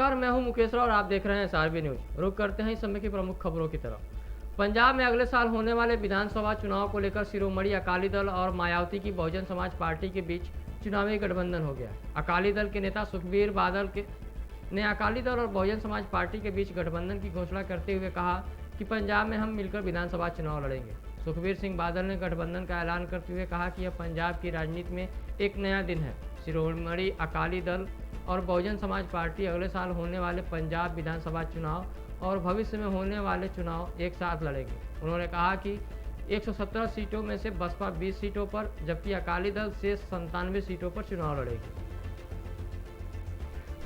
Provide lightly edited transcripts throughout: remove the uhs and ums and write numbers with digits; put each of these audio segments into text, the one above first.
नमस्कार, मैं हूं मुकेश राव और आप देख रहे हैं एसआरबी न्यूज। रुक करते हैं इस समय की प्रमुख खबरों की तरफ। पंजाब में अगले साल होने वाले विधानसभा चुनाव को लेकर शिरोमणि अकाली दल और मायावती की बहुजन समाज पार्टी के बीच चुनावी गठबंधन हो गया। अकाली दल के नेता सुखबीर बादल ने अकाली दल और बहुजन समाज पार्टी के बीच गठबंधन की घोषणा करते हुए कहा कि पंजाब में हम मिलकर विधानसभा चुनाव लड़ेंगे। सुखबीर सिंह बादल ने गठबंधन का ऐलान करते हुए कहा कि यह पंजाब की राजनीति में एक नया दिन है। शिरोमणि अकाली दल और बहुजन समाज पार्टी अगले साल होने वाले पंजाब विधानसभा चुनाव और भविष्य में होने वाले चुनाव एक साथ लड़ेंगे। उन्होंने कहा कि 117 सीटों में से बसपा 20 सीटों पर जबकि अकाली दल शेष 97 सीटों पर चुनाव लड़ेगी।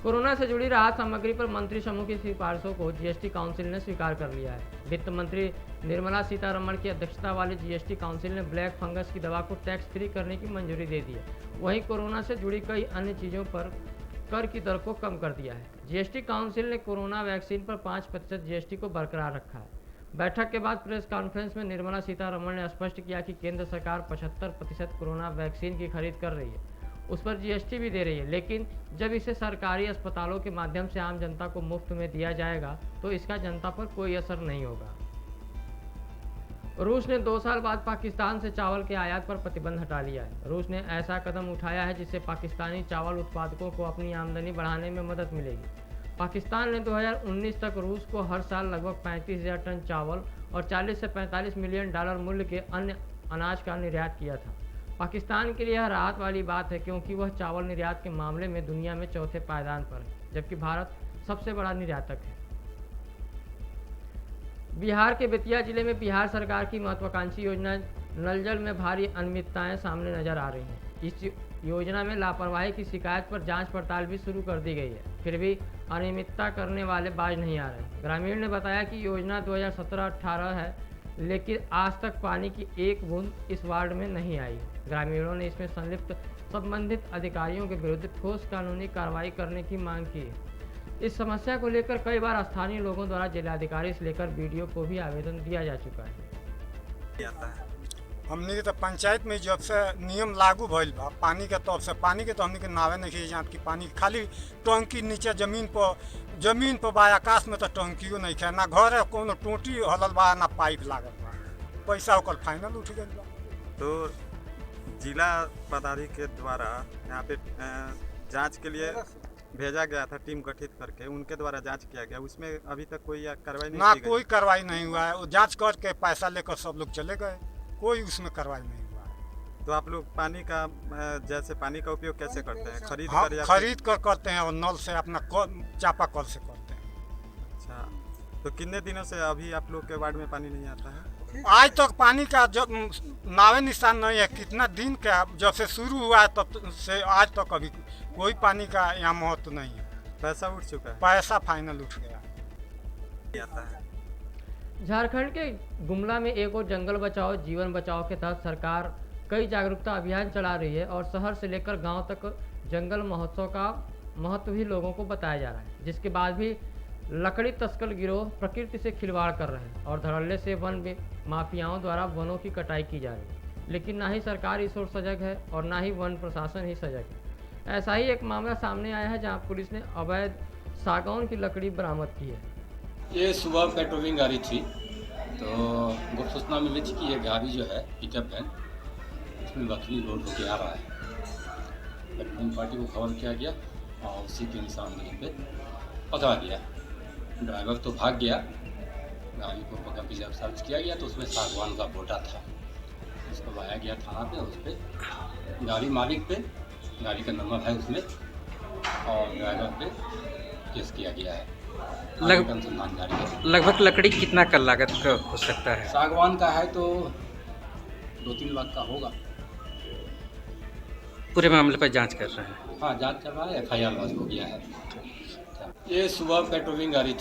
कोरोना से जुड़ी राहत सामग्री पर मंत्री समूह की सिफारिशों को जीएसटी काउंसिल ने स्वीकार कर लिया है। वित्त मंत्री निर्मला सीतारमण की अध्यक्षता वाली जीएसटी काउंसिल ने ब्लैक फंगस की दवा को टैक्स फ्री करने की मंजूरी दे दी है। वहीं कोरोना से जुड़ी कई अन्य चीज़ों पर कर की दर को कम कर दिया है। जीएसटी काउंसिल ने कोरोना वैक्सीन पर 5% जीएसटी को बरकरार रखा है। बैठक के बाद प्रेस कॉन्फ्रेंस में निर्मला सीतारमण ने स्पष्ट किया कि केंद्र सरकार 75% कोरोना वैक्सीन की खरीद कर रही है, उस पर जीएसटी भी दे रही है, लेकिन जब इसे सरकारी अस्पतालों के माध्यम से आम जनता को मुफ्त में दिया जाएगा तो इसका जनता पर कोई असर नहीं होगा। रूस ने 2 साल बाद पाकिस्तान से चावल के आयात पर प्रतिबंध हटा लिया है। रूस ने ऐसा कदम उठाया है जिससे पाकिस्तानी चावल उत्पादकों को अपनी आमदनी बढ़ाने में मदद मिलेगी। पाकिस्तान ने 2019 तक रूस को हर साल लगभग 35,000 टन चावल और 40 से 45 मिलियन डॉलर मूल्य के अन्य अनाज का निर्यात किया था। पाकिस्तान के लिए यह राहत वाली बात है क्योंकि वह चावल निर्यात के मामले में दुनिया में चौथे पायदान पर है, जबकि भारत सबसे बड़ा निर्यातक है। बिहार के बेतिया जिले में बिहार सरकार की महत्वाकांक्षी योजना नल जल में भारी अनियमितताएं सामने नजर आ रही हैं। इस योजना में लापरवाही की शिकायत पर जांच पड़ताल भी शुरू कर दी गई है, फिर भी अनियमितता करने वाले बाज नहीं आ रहे। ग्रामीण ने बताया कि योजना 2017-18 है, लेकिन आज तक पानी की एक बूंद इस वार्ड में नहीं आई। ग्रामीणों ने इसमें संबंधित अधिकारियों के विरुद्ध ठोस कानूनी कार्रवाई करने की मांग की है। इस समस्या को लेकर कई बार स्थानीय लोगों द्वारा जिलाधिकारी से लेकर बीडीओ को भी आवेदन दिया जा चुका है। हमने के तो पंचायत में जब से नियम लागू भइल बा पानी के तौर से पानी के तो हमने के नावे नहीं जान कि पानी खाली टंकी नीचे जमीन पर बा, आकाश में तो टंकियो नहीं है, ना घर है, कोनो टोटी हलल बा, ना पाइप लागल बा, पैसा ओकर फाइनल उठ गइल बा। तो जिला पदाधिकारी के द्वारा यहाँ पे जांच के लिए भेजा गया था, टीम गठित करके उनके द्वारा जांच किया गया, उसमें अभी तक कोई कार्रवाई नहीं ना की गई। कोई कार्रवाई नहीं हुआ है। वो जांच करके पैसा लेकर सब लोग चले गए, कोई उसमें कार्रवाई नहीं हुआ है। तो आप लोग पानी का जैसे पानी का उपयोग कैसे करते हैं? खरीद कर करते हैं और नल से अपना चापा कल से करते हैं। अच्छा, तो कितने दिनों से अभी आप लोग के वार्ड में पानी नहीं आता है? आज तक पानी का जब नावे निशान नहीं है। कितना दिन का जब से शुरू हुआ है तब से आज तक अभी कोई पानी का यहाँ महत्व नहीं है। पैसा उठ चुका है, पैसा फाइनल उठ गया आता है। झारखंड के गुमला में एक और जंगल बचाओ जीवन बचाओ के तहत सरकार कई जागरूकता अभियान चला रही है और शहर से लेकर गांव तक जंगल महोत्सव का महत्व भी लोगों को बताया जा रहा है, जिसके बाद भी लकड़ी तस्कर गिरोह प्रकृति से खिलवाड़ कर रहे हैं और धड़ल्ले से वन माफियाओं द्वारा वनों की कटाई की जा रही है। लेकिन ना ही सरकार इस ओर सजग है और ना ही वन प्रशासन ही सजग है। ऐसा ही एक मामला सामने आया है जहां पुलिस ने अवैध सागौन की लकड़ी बरामद की है। ये सुबह पेट्रोलिंग गाड़ी थी तो गुप्त सूचना मिली थी कि ये गाड़ी जो है पिकअप वैन इसमें लकड़ी लोड होकर आ रहा है। पेट्रोलिंग पार्टी को खबर किया गया और उसी के निशानदेही पे पकड़ा गया। ड्राइवर तो भाग गया, गाड़ी को पकड़ के जब सर्च किया गया तो उसमें सागवान का बोटा था। उसको लाया गया थाना पे, उस पर गाड़ी मालिक पे गाड़ी का नंबर है उसमें और ड्राइवर पे केस किया गया है। लगभग लकड़ी कितना का लागत का हो सकता है? सागवान का है तो 2-3 लाख का होगा। पूरे मामले पर जांच कर रहे हैं। हाँ, जांच चल रहा है, FIR लॉन्च हो गया है। ये सुबह पेट्रोलिंग गाड़ी थी।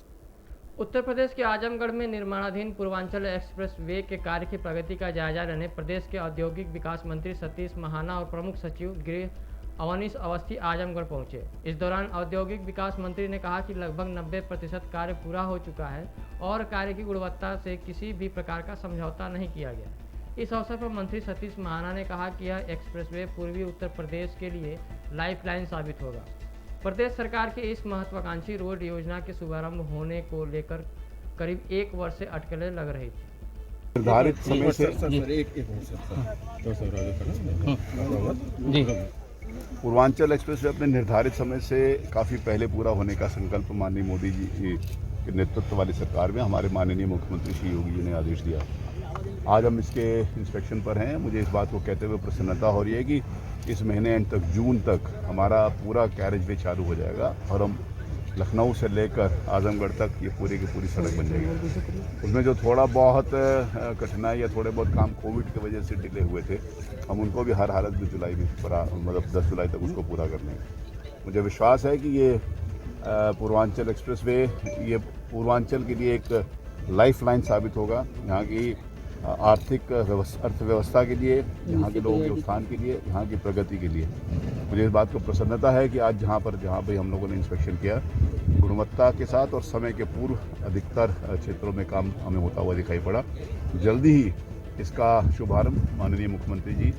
उत्तर प्रदेश के आजमगढ़ में निर्माणाधीन पूर्वांचल एक्सप्रेस वे के कार्य की प्रगति का जायजा लेने प्रदेश के औद्योगिक विकास मंत्री सतीश महाना और प्रमुख सचिव गृह अवनीश अवस्थी आजमगढ़ पहुंचे। इस दौरान औद्योगिक विकास मंत्री ने कहा कि लगभग 90% कार्य पूरा हो चुका है और कार्य की गुणवत्ता से किसी भी प्रकार का समझौता नहीं किया गया। इस अवसर पर मंत्री सतीश महाना ने कहा कि यह एक्सप्रेसवे पूर्वी उत्तर प्रदेश के लिए लाइफलाइन साबित होगा। प्रदेश सरकार की इस महत्वाकांक्षी रोड योजना के शुभारंभ होने को लेकर करीब 1 वर्ष से अटकलें लग रही थी। निर्धारित समय से पूर्वांचल एक्सप्रेस वे अपने निर्धारित समय से काफ़ी पहले पूरा होने का संकल्प माननीय मोदी जी के नेतृत्व वाली सरकार में हमारे माननीय मुख्यमंत्री श्री योगी जी ने आदेश दिया। आज हम इसके इंस्पेक्शन पर हैं। मुझे इस बात को कहते हुए प्रसन्नता हो रही है कि इस महीने एंड तक, जून तक हमारा पूरा कैरेज वे चालू हो जाएगा और हम लखनऊ से लेकर आजमगढ़ तक ये पूरी की पूरी सड़क बन जाएगी। उसमें जो थोड़ा बहुत कठिनाई या थोड़े बहुत काम कोविड की वजह से डिले हुए थे, हम उनको भी हर हालत में जुलाई में मतलब 10 जुलाई तक उसको पूरा कर लेंगे। मुझे विश्वास है कि ये पूर्वांचल एक्सप्रेस वे ये पूर्वांचल के लिए एक लाइफ लाइन साबित होगा, यहाँ की आर्थिक अर्थव्यवस्था के लिए, यहाँ के लोगों के उत्थान के लिए, यहाँ की प्रगति के लिए। मुझे इस बात को प्रसन्नता है कि आज जहाँ पे हम लोगों ने इंस्पेक्शन किया, गुणवत्ता के साथ और समय के पूर्व अधिकतर क्षेत्रों में काम हमें होता हुआ दिखाई पड़ा। जल्दी ही इसका शुभारंभ माननीय मुख्यमंत्री जी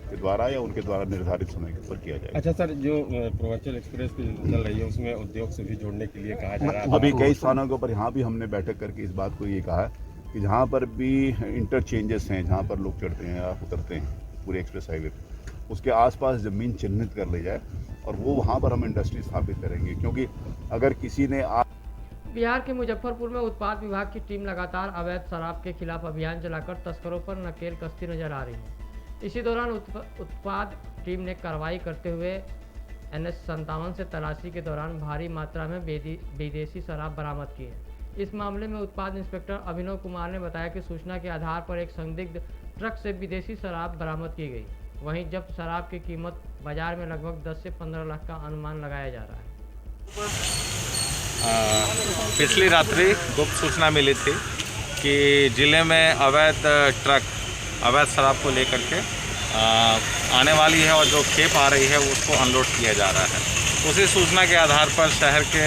के द्वारा या उनके द्वारा निर्धारित समय पर किया जाएगा। अच्छा सर, जो पूर्वांचल एक्सप्रेस चल रही है उसमें उद्योग से भी जोड़ने के लिए कहा जा रहा है। अभी कई स्थानों के ऊपर यहाँ भी हमने बैठक करके इस बात को ये कहा है कि जहाँ पर भी इंटरचेंजेस हैं, जहाँ पर लोग चढ़ते हैं या उतरते हैं पूरे एक्सप्रेस हाईवे पर, उसके आसपास ज़मीन चिन्हित कर ली जाए और वो वहाँ पर हम इंडस्ट्री स्थापित करेंगे। क्योंकि अगर किसी ने बिहार के मुजफ्फरपुर में उत्पाद विभाग की टीम लगातार अवैध शराब के खिलाफ अभियान चलाकर तस्करों पर नकेल कसती नजर आ रही है। इसी दौरान उत्पाद टीम ने कार्रवाई करते हुए NH-57 से तलाशी के दौरान भारी मात्रा में विदेशी शराब बरामद की है। इस मामले में उत्पाद इंस्पेक्टर अभिनव कुमार ने बताया कि सूचना के आधार पर एक संदिग्ध ट्रक से विदेशी शराब बरामद की गई। वहीं जब्त शराब की कीमत बाजार में लगभग 10 से 15 लाख का अनुमान लगाया जा रहा है। पिछली रात्रि गुप्त सूचना मिली थी कि ज़िले में अवैध ट्रक अवैध शराब को लेकर के आने वाली है और जो खेप आ रही है उसको अनलोड किया जा रहा है। उसी सूचना के आधार पर शहर के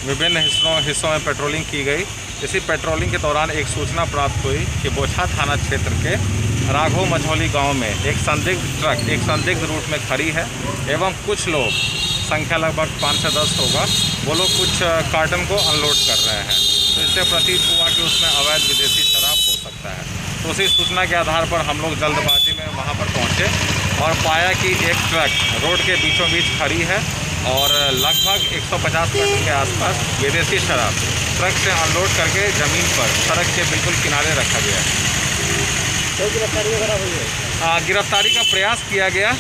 विभिन्न हिस्सों में पेट्रोलिंग की गई। इसी पेट्रोलिंग के दौरान एक सूचना प्राप्त हुई कि बोछा थाना क्षेत्र के राघव मझौली गांव में एक संदिग्ध ट्रक एक संदिग्ध रूट में खड़ी है एवं कुछ लोग, संख्या लगभग 5 से 10 होगा, वो लोग कुछ कार्टन को अनलोड कर रहे हैं। तो इससे प्रतीत हुआ कि उसमें अवैध विदेशी शराब हो सकता है। तो उसी सूचना के आधार पर हम लोग जल्दबाजी में वहाँ पर पहुँचे और पाया कि एक ट्रक रोड के बीचों बीच खड़ी है और लगभग 150 मीटर के आसपास विदेशी शराब ट्रक से अनलोड करके ज़मीन पर सड़क के बिल्कुल किनारे रखा गया। तो गिरफ्तारी वगैरह हुई है? गिरफ्तारी का प्रयास किया गया।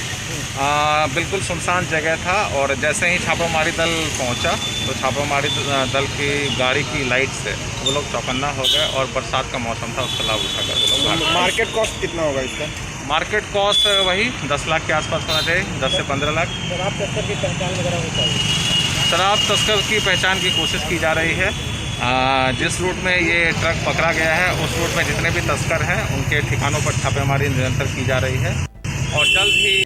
बिल्कुल सुनसान जगह था और जैसे ही छापामारी दल पहुंचा तो छापामारी दल की गाड़ी की लाइट से वो लोग चौकन्ना हो गए और बरसात का मौसम था, उसका लाभ उठाकर वो लोग। मार्केट कॉस्ट कितना होगा इसका? मार्केट कॉस्ट वही 10 लाख के आसपास होना चाहिए, 10 से 15 लाख। शराब तस्कर की पहचान वगैरह हो चाहिए? शराब तस्कर की पहचान की कोशिश की जा रही है। जिस रूट में ये ट्रक पकड़ा गया है उस रूट में जितने भी तस्कर हैं उनके ठिकानों पर छापेमारी निरंतर की जा रही है और जल्द ही।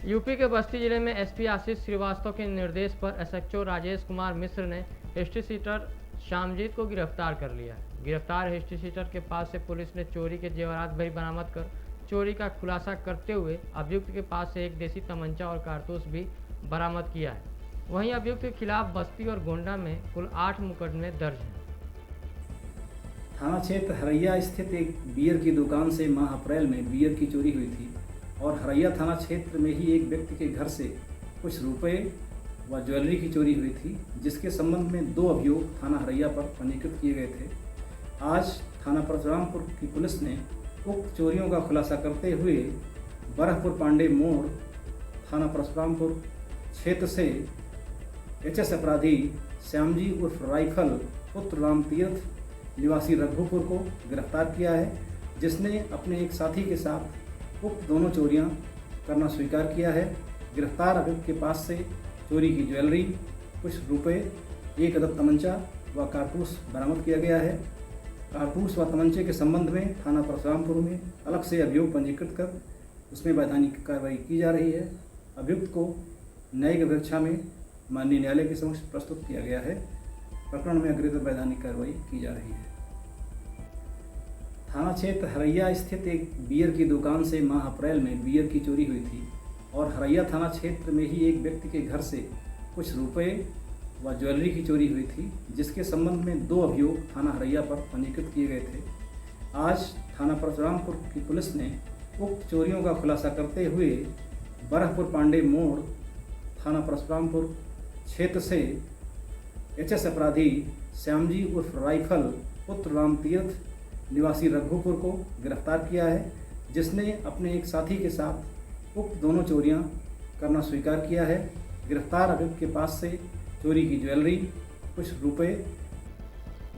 यूपी के बस्ती जिले में एसपी आशीष श्रीवास्तव के निर्देश पर एसएचओ राजेश कुमार मिश्र ने हिस्ट्री सीटर श्यामजीत को गिरफ्तार कर लिया। गिरफ्तार हिस्ट्री सीटर के पास से पुलिस ने चोरी के जेवरात भी बरामद कर चोरी का खुलासा करते हुए अभियुक्त के पास से एक देसी तमंचा और कारतूस भी बरामद किया है। वहीं अभियुक्त के खिलाफ बस्ती और गोंडा में कुल 8 मुकदमे दर्ज हैं। थाना क्षेत्र हरैया स्थित एक बियर की दुकान से माह अप्रैल में बियर की चोरी हुई थी और हरैया थाना क्षेत्र में ही एक व्यक्ति के घर से कुछ रुपए व ज्वेलरी की चोरी हुई थी, जिसके संबंध में 2 अभियोग थाना हरैया पर पंजीकृत किए गए थे। आज थाना परशुरामपुर की पुलिस ने उक्त चोरियों का खुलासा करते हुए बरहपुर पांडे मोड़ थाना परशुरामपुर क्षेत्र से एचएस अपराधी श्यामजी उर्फ राइफल पुत्र राम तीर्थ निवासी रघुपुर को गिरफ्तार किया है, जिसने अपने एक साथी के साथ उक्त दोनों चोरियां करना स्वीकार किया है। गिरफ्तार अभियुक्त के पास से चोरी की ज्वेलरी, कुछ रुपए, 1 अदद तमंचा व कारतूस बरामद किया गया है। कारतूस व तमंचे के संबंध में थाना परशुरामपुर में अलग से अभियोग पंजीकृत कर उसमें वैधानिक कार्रवाई की जा रही है। अभियुक्त को न्यायिक अभिरक्षा में माननीय न्यायालय के समक्ष प्रस्तुत किया गया है। प्रकरण में अग्रेतर वैधानिक कार्रवाई की जा रही है। थाना क्षेत्र हरैया स्थित एक बियर की दुकान से माह अप्रैल में बियर की चोरी हुई थी और हरैया थाना क्षेत्र में ही एक व्यक्ति के घर से कुछ रुपए व ज्वेलरी की चोरी हुई थी, जिसके संबंध में 2 अभियोग थाना हरैया पर पंजीकृत किए गए थे। आज थाना परशुरामपुर की पुलिस ने उक्त चोरियों का खुलासा करते हुए बरहपुर पांडे मोड़ थाना परशुरामपुर क्षेत्र से एचएस अपराधी श्यामजी उर्फ राइफल पुत्र राम तीर्थ निवासी रघुपुर को गिरफ्तार किया है, जिसने अपने एक साथी के साथ उक्त दोनों चोरियां करना स्वीकार किया है। गिरफ्तार अभियुक्त के पास से चोरी की ज्वेलरी, कुछ रुपए।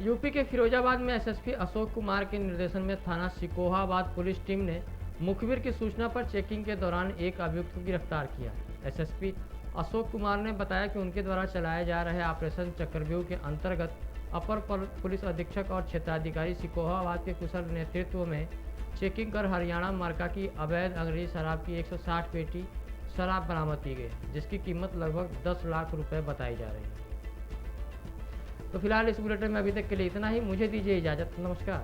यूपी के फिरोजाबाद में एसएसपी अशोक कुमार के निर्देशन में थाना सिकोहाबाद पुलिस टीम ने मुखबिर की सूचना पर चेकिंग के दौरान एक अभियुक्त को गिरफ्तार किया। एसएसपी अशोक कुमार ने बताया कि उनके द्वारा चलाए जा रहे ऑपरेशन चक्रव्यूह के अंतर्गत अपर पुलिस अधीक्षक और क्षेत्राधिकारी सिकोहाबाद के कुशल नेतृत्व में चेकिंग कर हरियाणा मार्का की अवैध अंग्रेजी शराब की 160 पेटी शराब बरामद की गई, जिसकी कीमत लगभग 10 लाख रुपए बताई जा रही है। तो फिलहाल इस बुलेटिन में अभी तक के लिए इतना ही। मुझे दीजिए इजाज़त। नमस्कार।